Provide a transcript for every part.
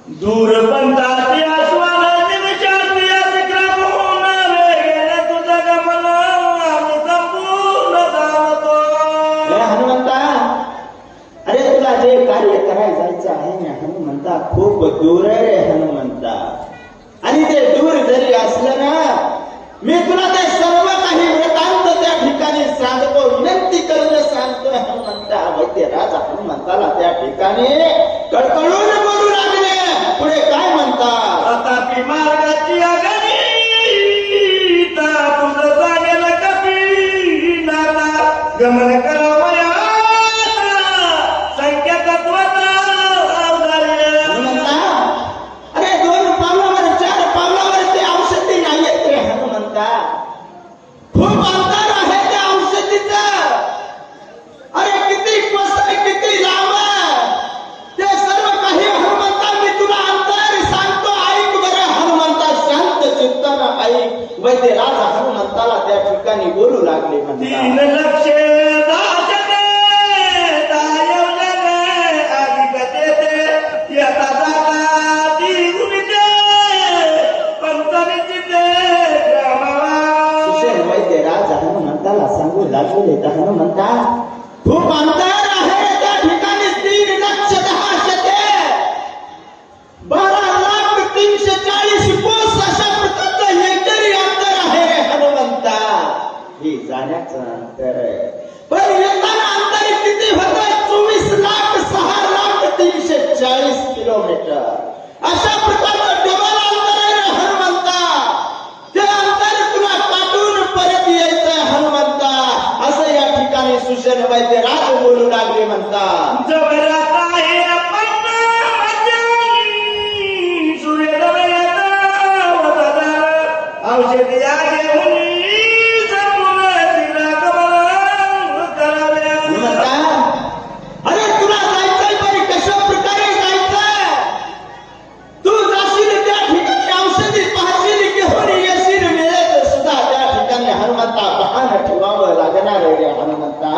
दूर पंथाती आस्वाद निमिषाती अतिक्रम होऊन वेगेले तुझं गमन आम्ही संपूर्ण जाणतो. हनुमंता, अरे तुला जे कार्य करायला जायचं आहे ना हनुमंता, खूप दूर आहे रे हनुमंता. आणि ते दूर जरी असलं ना, मी तुला ते सर्व काही वृत्तांत त्या ठिकाणी सांगतो, विनंती करून सांगतो हनुमंता. वैद्य राजा हनुमंताला त्या ठिकाणी कळकळून बोलू लागले. पुढे काय म्हणतात? तथापि मार्गाची आघाडी तुझं जागेल कपी नाना गमन करावया संख्या तत्वाचा अवधार्य. हनुमंता, अरे 2 पावलावर 4 पावलावर ते औषधी नाहीयेत रे हनुमंता. खूप अंतर आहे त्या औषधीचं. अरे किती मस्त, किती लांब ते सर्व काही हनुमंता. मी तुला अंतर सांगतो, ऐक बरं हनुमंता, शांत चित्तानं ऐक. वैद्य राजा हनुमंताला त्या ठिकाणी बोलू लागले. 3 लक्ष दाशते दायवले अधिकते यथा जाता ती गुणिते पंचनिचिते सुशेन वैद्य राजा हनुमंताला सांगू लागले. तर हनुमंता, खूप अंतर आहे त्या ठिकाणी. 3 लक्ष 10 शते 12,340 कोस अशा प्रकारचं एकरी अंतर आहे रे हनुमंता. हे जाण्याचं अंतर आहे. पण येताना अंतर किती होतं? 24,06,340 किलोमीटर. अशा प्रकारचं डबल अंतर आहे रे हनुमंता. ते अंतर तुला काटून परत यायचंय हनुमंता. असं या ठिकाणी सुशेन वैद्य राज बोलू लागले. म्हणतात जवळात आहे आपण औषधी आहे हनुमंता, अरे तुला जायचंय बरी कशा प्रकारे जायचंय? तू जाशील त्या ठिकाणी औषधी पाहशील घेऊन येशील, मिळेल सुद्धा त्या ठिकाणी हनुमंता पाहणं ठेवावं लागणार आहे रे हनुमंता.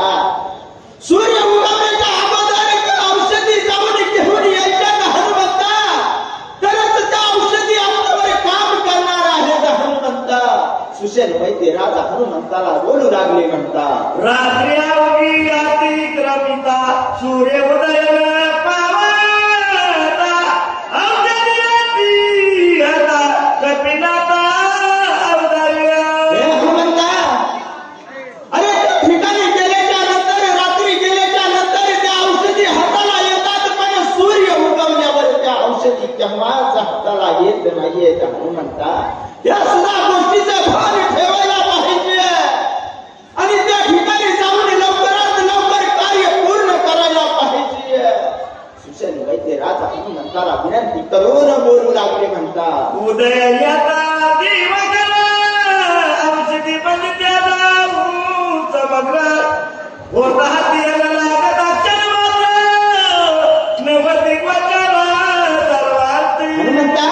सूर्य उगवण्याच्या अगोदर औषधी जाऊन घेऊन यायच्या ना हनुमंता, तरच त्या औषधी आपल्यावर काम करणार आहेत हनुमंता. सुशेन वैद्य राजा हनुमंताला बोलू लागले. म्हणतात रात्री अवघी अतिक्रमिता सूर्य उदय पावता औषधी रात्री आता कपिनाथा अवधार्य. हे हनुमंता, अरे त्या ठिकाणी गेल्याच्या नंतर, रात्री गेल्याच्या नंतर त्या औषधी हाताला येतात, पण सूर्य उगवल्यावर त्या औषधी केव्हाच हाताला येत नाहीयेत हनुमंता. या सुद्धा गोष्टीचं भान ठेवायला पाहिजे आणि त्या ठिकाणी जाऊन लवकरात लवकर कार्य पूर्ण करायला पाहिजे. सुशेन वैद्य राजा हनुमंताला विनंती करून बोलू लागले. म्हणतात उदयाता दिवकर औषधी बंद्याला समग्र होता हातीला लागत अक्षर मात्र नवदिक वचना सर्वार्थी. हनुमंता,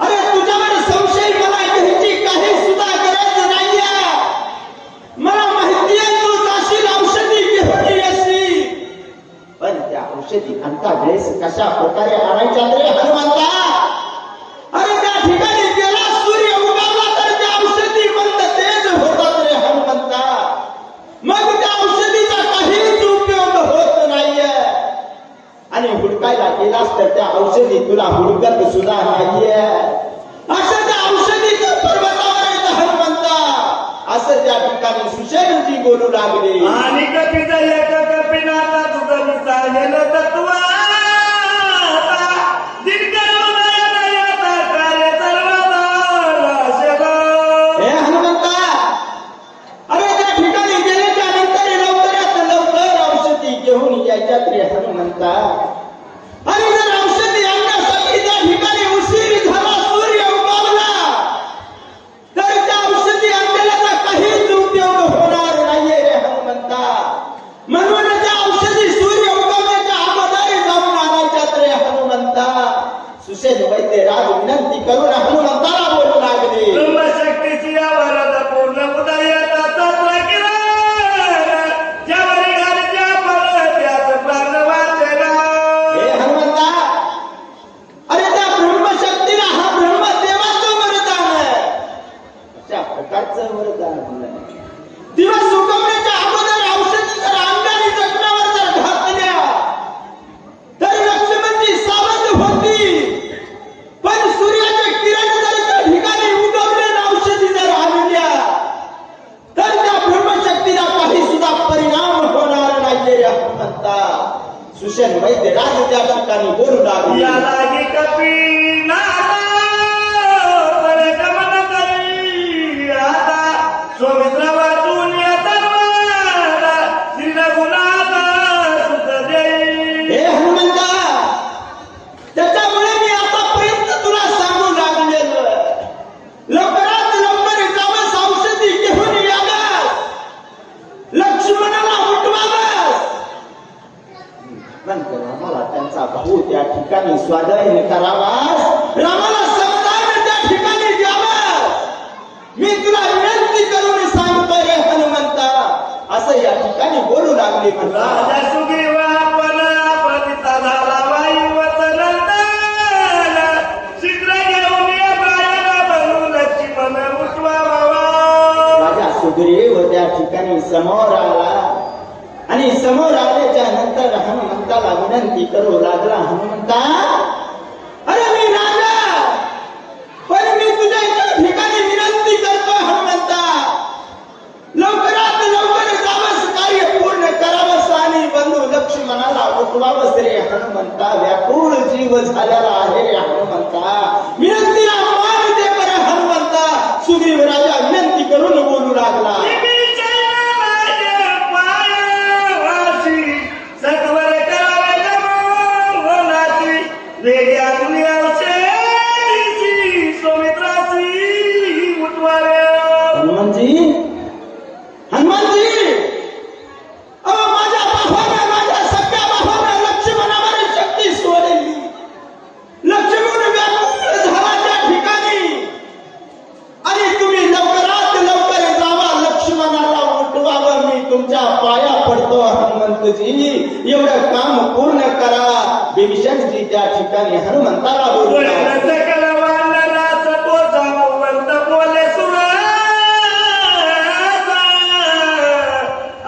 अरे तुझ्यावर संशय मला घ्यायची काही सुद्धा गरज नाहीये. मला माहिती आहे तू जाशील औषधी घेऊन येशील, पण त्या औषधी आणता वेळेस कशा प्रकारे आणायच्या रे हनुमंता? अरे त्या ठिकाणी गेला सूर्य उगवला तर त्या औषधी बंद तेज होतात रे हनुमंता. मग त्या औषधीचा काहीच उपयोग होत नाहीये. आणि हुडकायला गेलास तर त्या औषधी तुला हुडकत सुद्धा नाहीये. असं त्या औषधीचं पर्वतावर येत हनुमंता. असं त्या ठिकाणी सुशेनजी बोलू लागले. आणि कपीचा एक कपिनाथा तुझं विचारलेल तत्व हे हनुमंता, अरे त्या ठिकाणी गेल्याच्या नंतर लवकरात लवकर औषधी घेऊन यायच्यात रे हनुमंता. आणि जर औषधी आणण्यासाठी त्या ठिकाणी उशीर झाला, सूर्य उगवला, तर त्या औषधी आणलेल्याचा काहीच उपयोग होणार नाहीये रे हनुमंता. म्हणून त्या औषधी सूर्य उगवण्याच्या अगोदर जाऊन आणायच्यात रे हनुमंता. सुशेन वैद्य राज विनंती करून हनुमंताला बोलू लागले. शक्तीची वरद पूर्ण उदयता तत्व किरण ज्यावरी घरच्या पळ त्याच प्राण वाचला. हे हनुमंता, ठिकाणी बोलू लागली. या लागी कपिनाथा बरे गमन करी आता सौमित्र वाचून या सर्वाला श्री रघुनाथ सुख देई. हे हनुमंता, त्याच्यामुळे मी आतापर्यंत तुला सांगू लागलेलो लवकरात लवकर जावंस, औषधी घेऊन यावंस, लक्ष्मणाला उठवावंस. नंतर रामाला त्यांचा भाऊ त्या ठिकाणी स्वाधीन करावास, रामाला समजावून त्या ठिकाणी द्यावास. मी तुला विनंती करून सांगतोय रे हनुमंता, असं या ठिकाणी बोलू लागले. म्हणला राजा सुग्रीवा पण पतिता झाला वायुवचनंदन शीघ्र घेऊन या बाळाला बनू लक्ष्मण उठवावा. राजा सुग्रीव त्या ठिकाणी समोर आला आणि समोर आल्याच्या नंतर हनुमंताला विनंती करू लागला. हनुमंता, अरे मी राजा, पण मी तुझ्या एका ठिकाणी विनंती करतो. हनुमंता, लवकरात लवकर जावंस, कार्य पूर्ण करावंस आणि बंधू लक्ष्मणाला उठवावंस रे हनुमंता. व्याकुळ जीव झालेला आहे रे हनुमंता, विनंतीला मान दे बरं हनुमंता. सुग्रीव राजा विनंती करून बोलू लागला. सत्वर करावे गमनाची वेगळ्या दुनियाची सौमित्राची उठवावे. हनुमानजी, हनुमानजी, अहो माझ्या भावानं, माझ्या सख्या भावानं लक्ष्मणावर शक्ती सोडली. लक्ष्मण व्याकुळ झाला त्या ठिकाणी आणि तुम्ही लवकरात लवकर जावा, लक्ष्मणाला उठवावं. मी तुमच्या पाया पडतो हनुमंतजी, एवढं काम पूर्ण करा. भीमसेनजी त्या ठिकाणी हनुमंताला बोलला. सकल वानरास तो जामवंत बोले सुरासा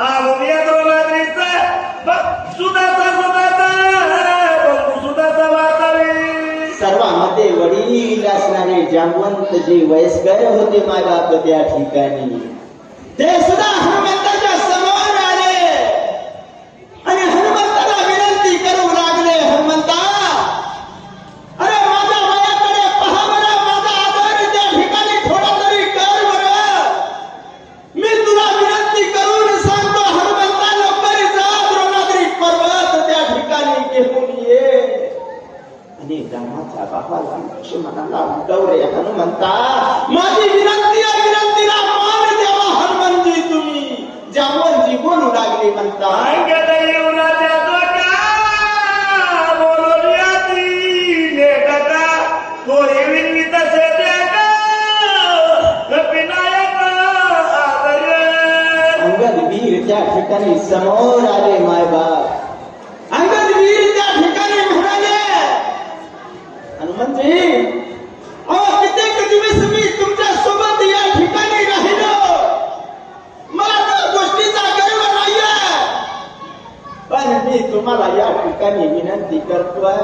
आमुया द्रोणाद्रीचा सुदासा बंधू सुदासा वाचावे. सर्वांमध्ये वडील असणारे जामवंतजी वयस्कर होते मायबाप त्या ठिकाणी. ते सुद्धा हनुमंताच्या समोर आले आणि हनुमंताला विनंती करू लागले. हनुमंता, अरे माझ्या वयाकडे पहा बरं, माझा आदर त्या ठिकाणी थोडा तरी कर बरं. मी तुला विनंती करून सांगतो हनुमंता, लवकर जा, द्रोणाद्री पर्वत त्या ठिकाणी घेऊन ये आणि रामाच्या बाबाला लक्ष्मणाला उठवले. हनुमंता, माझी विनंती आहे, विनंतीला मान द्यावा हनुमानजी. तुम्ही जामवंतजी बोलू लागले. म्हणता अंगद येऊनाच्या डोक्या बोलवल्याती लेखका तोही विनवित सेवका कपिनायक आदर. अंगद वीर त्या ठिकाणी समोर आले. मायबाप अंगद वीर त्या ठिकाणी म्हणाले, हनुमानजी, अहो कित्येक दिवस मी तुमच्या सोबत या ठिकाणी राहिलो, मला त्या गोष्टीचा गर्व नाहीये, पण मी तुम्हाला या ठिकाणी विनंती करतोय.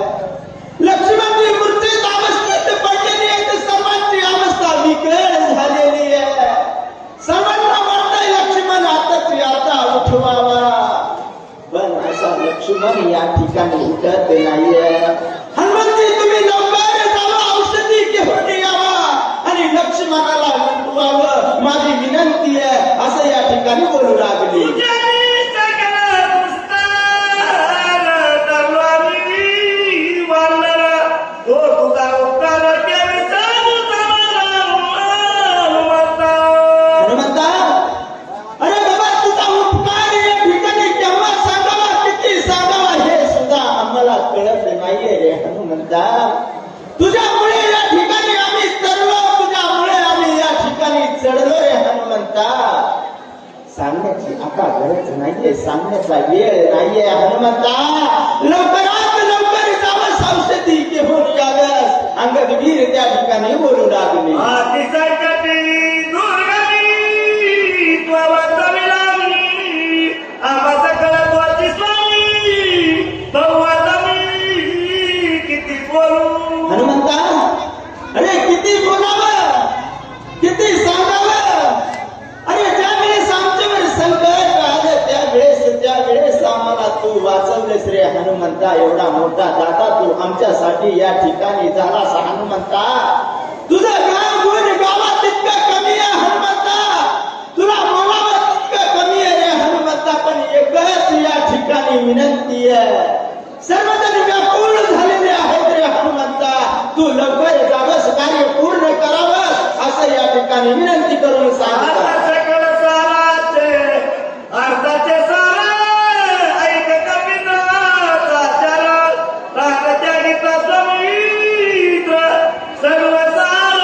लक्ष्मणजी मूर्तीत अवस्थेत पडलेली आहे, सर्वांची अवस्था विकळ झालेली आहे. सर्वांना वाटतंय लक्ष्मण आता उठवावा, पण असा लक्ष्मण या ठिकाणी उठत नाहीये. हनुमंतजी, तुम्ही लवकर जावा, औषधी घेऊन यावा आणि लक्ष्मणाला उठवावं, माझी विनंती आहे, असं या ठिकाणी बोलू लागली. तुझ्यामुळे या ठिकाणी आम्ही चढलो, तुझ्यामुळे आम्ही या ठिकाणी चढलो रे हनुमंता. सांगण्याची आता गरज नाहीये, सांगण्याचा वेळ नाहीये हनुमंता. लवकरात लवकर जावंस, औषधी घेऊन यावंस. अंगदवीर त्या ठिकाणी बोलू लागले. हनुमंता, अरे किती बोलावं, किती सांगावं. अरे ज्या वेळेस आमच्यावर संकट आलं त्यावेळेस आम्हाला तू वाचवलेस रे हनुमंता. एवढा मोठा दाता आमच्यासाठी या ठिकाणी झालास हनुमंता. तुझं गाव गुण गावात तितकं कमी आहे हनुमंता, तुला बोलावं तितकं कमी आहे रे हनुमंता. पण एकच या ठिकाणी विनंती आहे, सर्वजण व्याकुळ झालेले आहेत रे हनुमंता, तू लवकर जावंस, कार्य पूर्ण करावं असं या ठिकाणी विनंती करून सांगतात. आता सकळ साराचे अर्धाचे सार ऐक कपिनाचा चरण, रागाच्या गीता समुद्र सर्व सार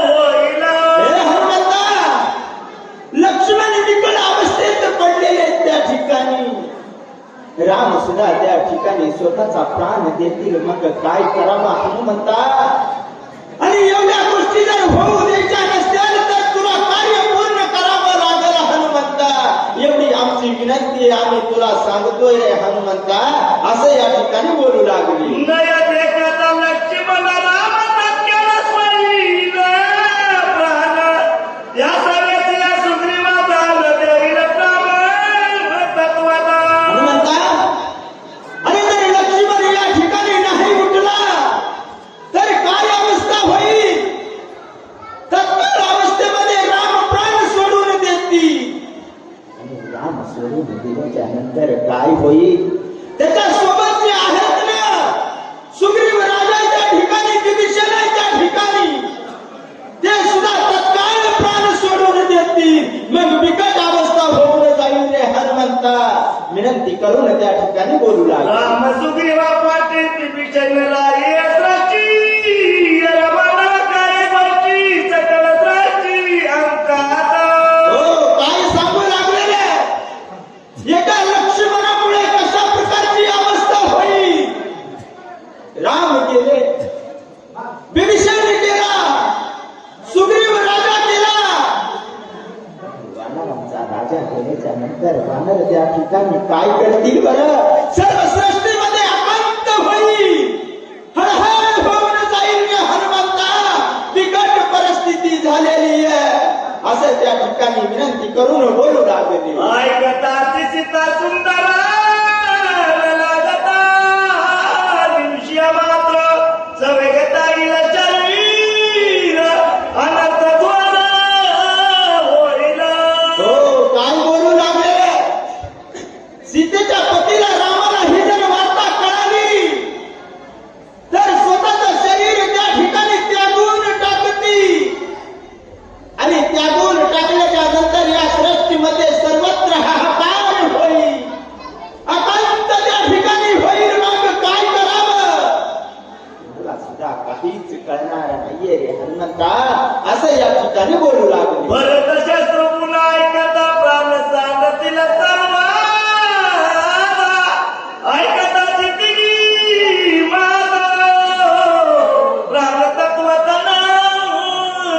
होईल. हे हनुमंता, लक्ष्मण विकट अवस्थेत पडलेले त्या ठिकाणी, राम सुद्धा त्या ठिकाणी स्वतःचा प्राण देतील, मग काय करावं हनुमंता. आणि एवढ्या गोष्टी जर होऊ द्यायच्या नसत्याल तर तुला कार्य पूर्ण करावं लागेल हनुमंता. एवढी आमची विनंती आम्ही तुला सांगतोय रे हनुमंता असं या ठिकाणी बोलू लागली. नय देखता लक्ष्मण राम तत्काळ स्वैल प्राण, या सगळ्याची या सुग्रीवाचा देईल प्राण तत्वाला. हनुमंता, अरे जर लक्ष्मण या ठिकाणी नाही उठला तर काय अवस्था होईल. तत्काळ अवस्थेमध्ये राम प्राण सोडून देतील, आणि राम सोडून दिल्याच्या नंतर काय होईल. त्याच्या सोबत जे आहेत ना सुग्रीव राजा त्या ठिकाणी, विभीषण त्या ठिकाणी, ते सुद्धा तत्काळ प्राण सोडून देतील, मग बिकट अवस्था होऊन जाईल रे हनुमंता. विनंती करून त्या ठिकाणी बोलू लागला. राम सुग्रीवा पाटील विभीषण राई असराची, रमण काय वरची सकळ सृष्टी अंकात. हो, काय सांगू लागलेले, एका लक्ष्मणामुळे कशा प्रकारची अवस्था होईल. राम गेले, विभीषण गेला, सुग्रीव राजा गेला. वानरांचा राजा गेल्याच्या नंतर वानर त्या ठिकाणी काय करतील बरं. सर्व सृष्टीमध्ये अनंत होईल, हळहळ होऊन जाईल रे हनुमंता. बिकट परिस्थिती झालेली आहे असं त्या ठिकाणी विनंती करून बोलू लागले. ऐकताची सीता सुंदर लागता, दिवशी मात्र सवेगता येईल शरीर अनंत द्वार होईल. हो, काय बोलू लागले. सीतेच्या पतीला रामाला ही जर वार्ता कळाली तर स्वतःचं शरीर त्या ठिकाणी त्यागून टाकती, आणि त्यागून टाकल्याच्या नंतर या सृष्टीमध्ये सर्वत्र हाहाकार होईल, अकांत त्या ठिकाणी होईल. मग काय करावं मला सुद्धा काहीच कळणार नाहीये रे हनुमंता असं या ठिकाणी बोलू लागले. भरत शस्त्र पुन्हा ऐकता प्राण सांगतील सर्व, ऐकता चितिनी माता प्राण तत्वाचा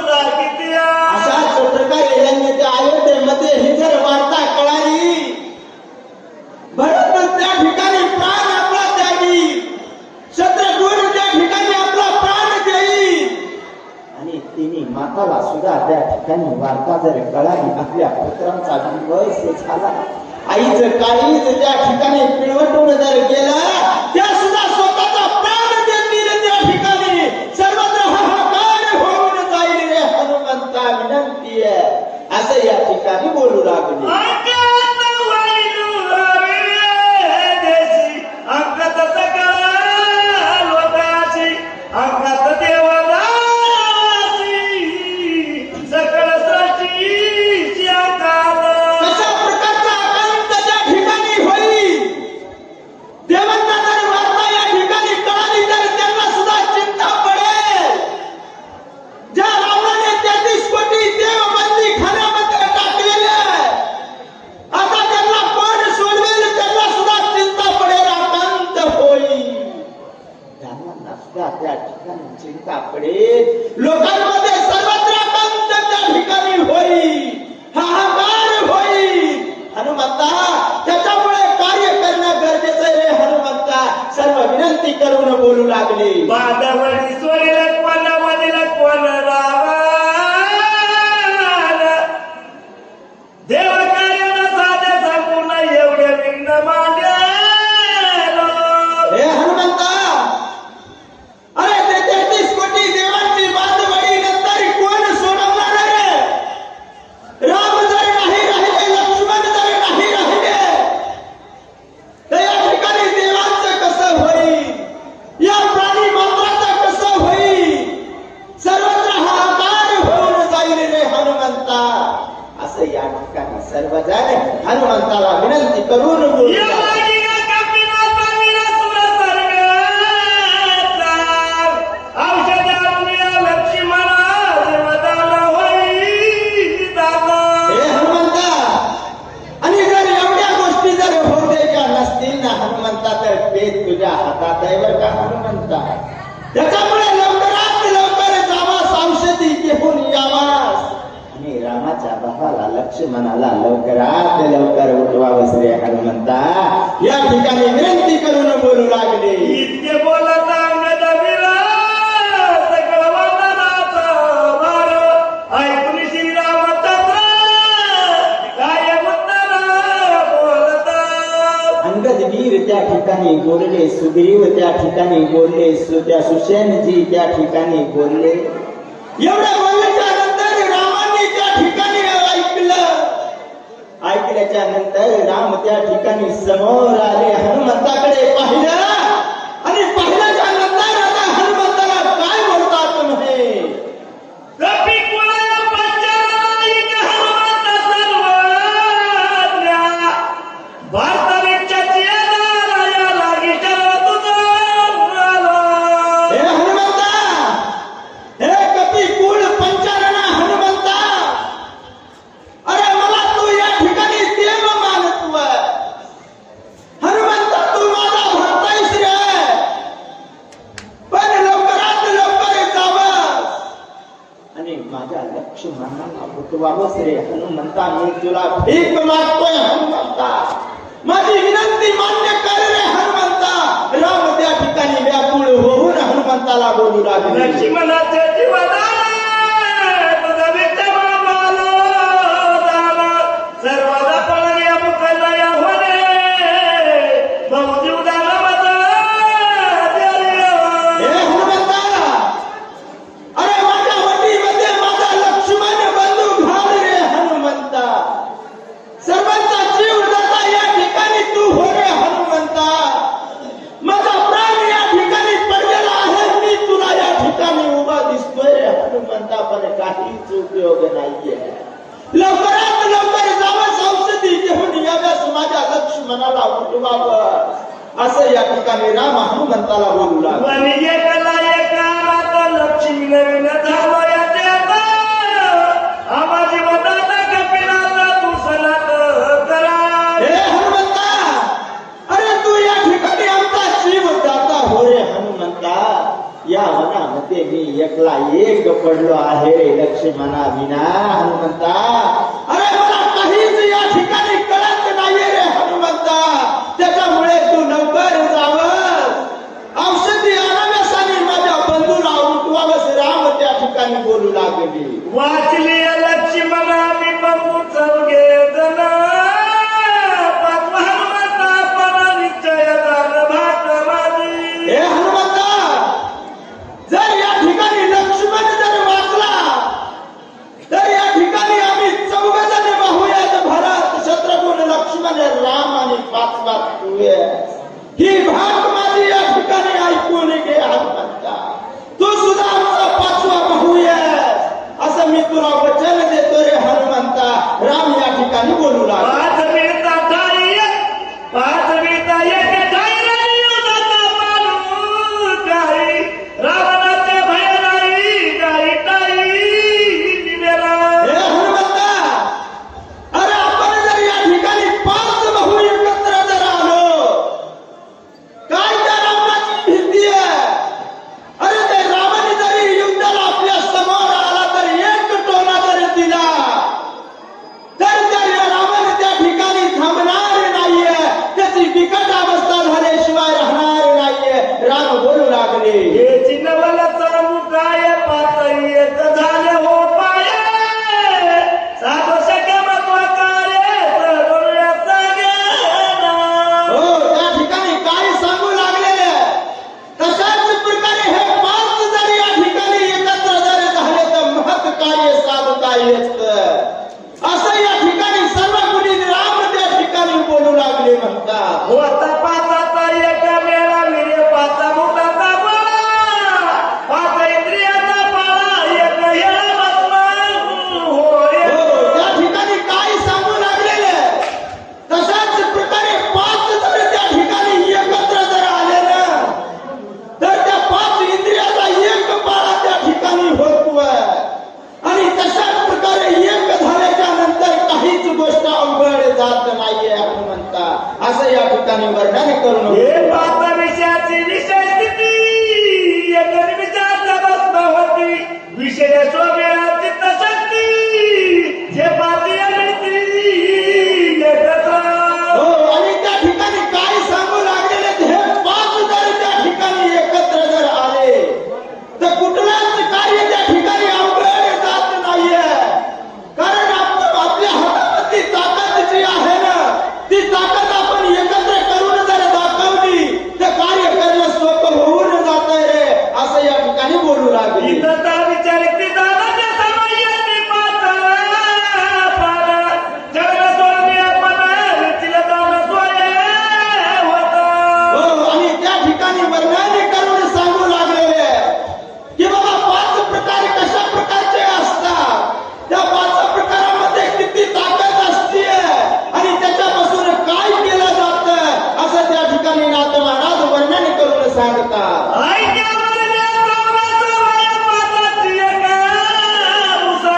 रागित्या. अशाच प्रकारे यांनी त्या अयोध्येमध्ये ही जर वार्ता कळाली, भरत त्या ठिकाणी प्राण आपला त्यागी, शत्रुघ्न त्या ठिकाणी आपला प्राण देईल, आणि तिने माताला सुद्धा त्या ठिकाणी वार्ता जर कळाली, आपल्या पुत्रांचा दिवस झाला, आईचं काळीज त्या ठिकाणी पिळवटून जर गेला, त्या सुद्धा स्वतःचा प्राण देतील त्या ठिकाणी, सर्वत्र हाहाकार होऊन जाईल रे हनुमंता. विनंती आहे असं या ठिकाणी बोलू लागले. अंकात वैरू हवे देशी, अंकात सकळ लोकाशी, अंकात देवदासी, सकळ सृष्टीची अंकात. कशा प्रकारचा अकांत त्या ठिकाणी होईल. देवांना जर वार्ता या ठिकाणी कळाली तर त्यांना सुद्धा चिंता पडेल. ज्या रावणाने 33 कोटी देव बंदी खाण्यामध्ये टाकलेले आहे, आता त्यांना कोण सोडवेल, त्यांना सुद्धा चिंता पडेल, अकांत होईल. त्यांना सुद्धा त्या ठिकाणी चिंता पडेल, लोकांमध्ये सर्वत्र अकांत त्या ठिकाणी होईल, हाहाकार होईल. हनुमंता, त्याच्यामुळे कार्य करणं गरजेचं आहे रे हनुमंता. सर्व विनंती करून बोलू लागले. बांधवडी सोडील कोण वडील कोण रावा, देव कार्याला साध्या सांगून एवढे विघ्न मांडले. हे हनुमंता, हनुमंताला विनंती करून बोलू या लागले. लागी गा कपिनाथा विरसुर सर्गाचा. औषधामुया लक्ष्मणा जीवदान होई दाता. हे हनुमंता, आणि जर एवढ्या गोष्टी जर होऊ द्यायच्या नसतील ना हनुमंता, तर पेट तुझ्या हातात आहे बरं का हनुमंता. त्याच्यामुळे लवकरात लवकर जावास, औषधी घेऊन यावास आणि रामाच्या बापाला लक्ष्मणाला लवकरात लवकर उठवावस रे हनुमंता. या ठिकाणी विनंती करून बोलू लागले. इतके बोलत अंगद वीरा सकळ वंदनाचा भार ऐकून श्रीरामचंद्र काय उत्तर बोलतात. अंगदवीर त्या ठिकाणी बोलले, सुग्रीव त्या ठिकाणी बोलले, त्या सुषेणजी त्या ठिकाणी बोलले. एवढ्या बोलल्याच्या नंतर रामाने त्या ठिकाणी ऐकल्याच्या नंतर राम त्या ठिकाणी समोर आले, हनुमंताकडे पाहिलं आणि पाहिल्याच्या नंतर आता हनुमंताला काय बोलतात म्हणे. कपी कुळा पंचानायक हनुमंत सर्वज्ञ. भारताविच्छाची राया लागी चला तुझं आला. हे हनुमंता, हे कपी कुळ पंचारणा हनुमंता, अरे मला तू या ठिकाणी देव मानतोय. हनुमंता तू माझा भक्त आहेस रे, पण लवकरात लवकर जावं आणि माझ्या लक्ष्मणाला उठवावंस रे हनुमंता. मी तुला भीक मागतोय हनुमंता, माझी विनंती मान्य कर रे हनुमंता. राम त्या ठिकाणी व्याकुळ होऊन हनुमंताला बोलू लागले. लक्ष्मणाचे जीवदान तुझं विठ्ठल मालो दान. सर्वदा पळया मुखलया होणे बहु जीवदान माझं हे हनुमंता, अरे माझ्या वटीमध्ये माझा लक्ष्मण बंधू घाल रे हनुमंता. सर्वांचा जीव दाता या ठिकाणी तू हो रे हनुमंता. माझा प्राण या ठिकाणी पडलेला आहे, मी तुला या ठिकाणी उभा दिसतोय रे हनुमंता, पण काहीच उपयोग नाहीये. लवकरात लवकर जावंस, औषधी घेऊन याव्यास, माझ्या लक्ष्मणाला उठवावं, असं या ठिकाणी राम हनुमंताला बोलू लागला. वनी एकला एकात लक्ष्मी नवीन झालो याच्यात. आम्हा जीवनात कपिनाथा तू सलात करा. हे हनुमंता, अरे तू या ठिकाणी आमचा जीव दाता हो रे हनुमंता. या वनामध्ये मी एकला एक पडलो आहे रे लक्ष्मणा विना हनुमंता. अरे मला काहीच या ठिकाणी कळत नाहीये रे हनुमंता. त्याच्यामुळे तू लवकर जावं, औषधी आणाव्यास आणि माझ्या बंधूला उठवावंस. राम त्या ठिकाणी बोलू लागले. वाचली लक्ष्मणा मी बंधू चौघे जण. पाचवा हनुमंता पण निश्चय दान भाट माझी. हे हनुमंता, जर या ठिकाणी लक्ष्मण जर वाचला तर या ठिकाणी आम्ही चौघजण पाहूयात, भरत शत्रुघ्न लक्ष्मण राम आणि पाचवा तू आहेस. ही भाग माझी या ठिकाणी ऐकून घे हनुमंता. तू सुद्धा आमचा पाचवा पाहूयास, असं मी तुला वचन देतो रे हनुमंता. ऐक्यावर देवाचा वया पाताची एका मुसा.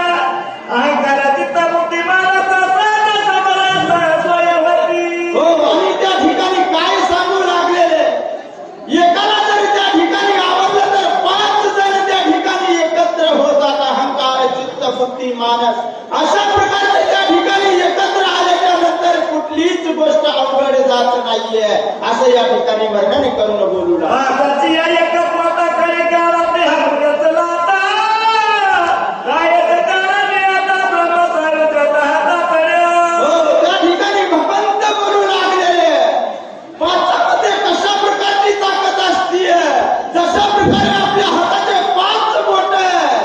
अहंकाराची तमुती मानाचा साध समराचा स्वयंवती. हो, आणि त्या ठिकाणी काय सांगू लागलेले, एकाला जर त्या ठिकाणी आवडलं तर 5 जण त्या ठिकाणी एकत्र होतात. अहंकार, चित्त, बुद्धी, मानस अशा प्रकारचे त्या ठिकाणी एकत्र आल्याच्या नंतर कुठलीच गोष्ट अवघड जात नाहीये असं या ठिकाणी वर्णन करून बोलू लागले. पाताची या एकच माताकडे गावात हरण्याचं लाता. रायाचं कारणे आता ब्रह्मसारचं हातातड्या. हो, त्या ठिकाणी भगवंत बोलू लागलेले, पाचामध्ये कशा प्रकारची ताकद असतीये, जशा प्रकारे आपल्या हाताचे 5 बोट आहे,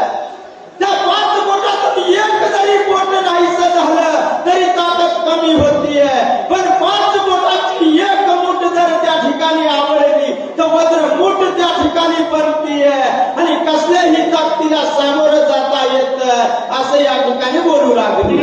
त्या 5 बोटातून एक जरी बोट नाहीसं झालं तरी ताकद कमी होतीये. पण 5 बोटाची एक मूठ जर त्या ठिकाणी आवडली तर वज्र मूठ त्या ठिकाणी बनतीये आणि कसल्याही ताकदीला सामोरं जाता येतं असं या ठिकाणी बोलू लागले.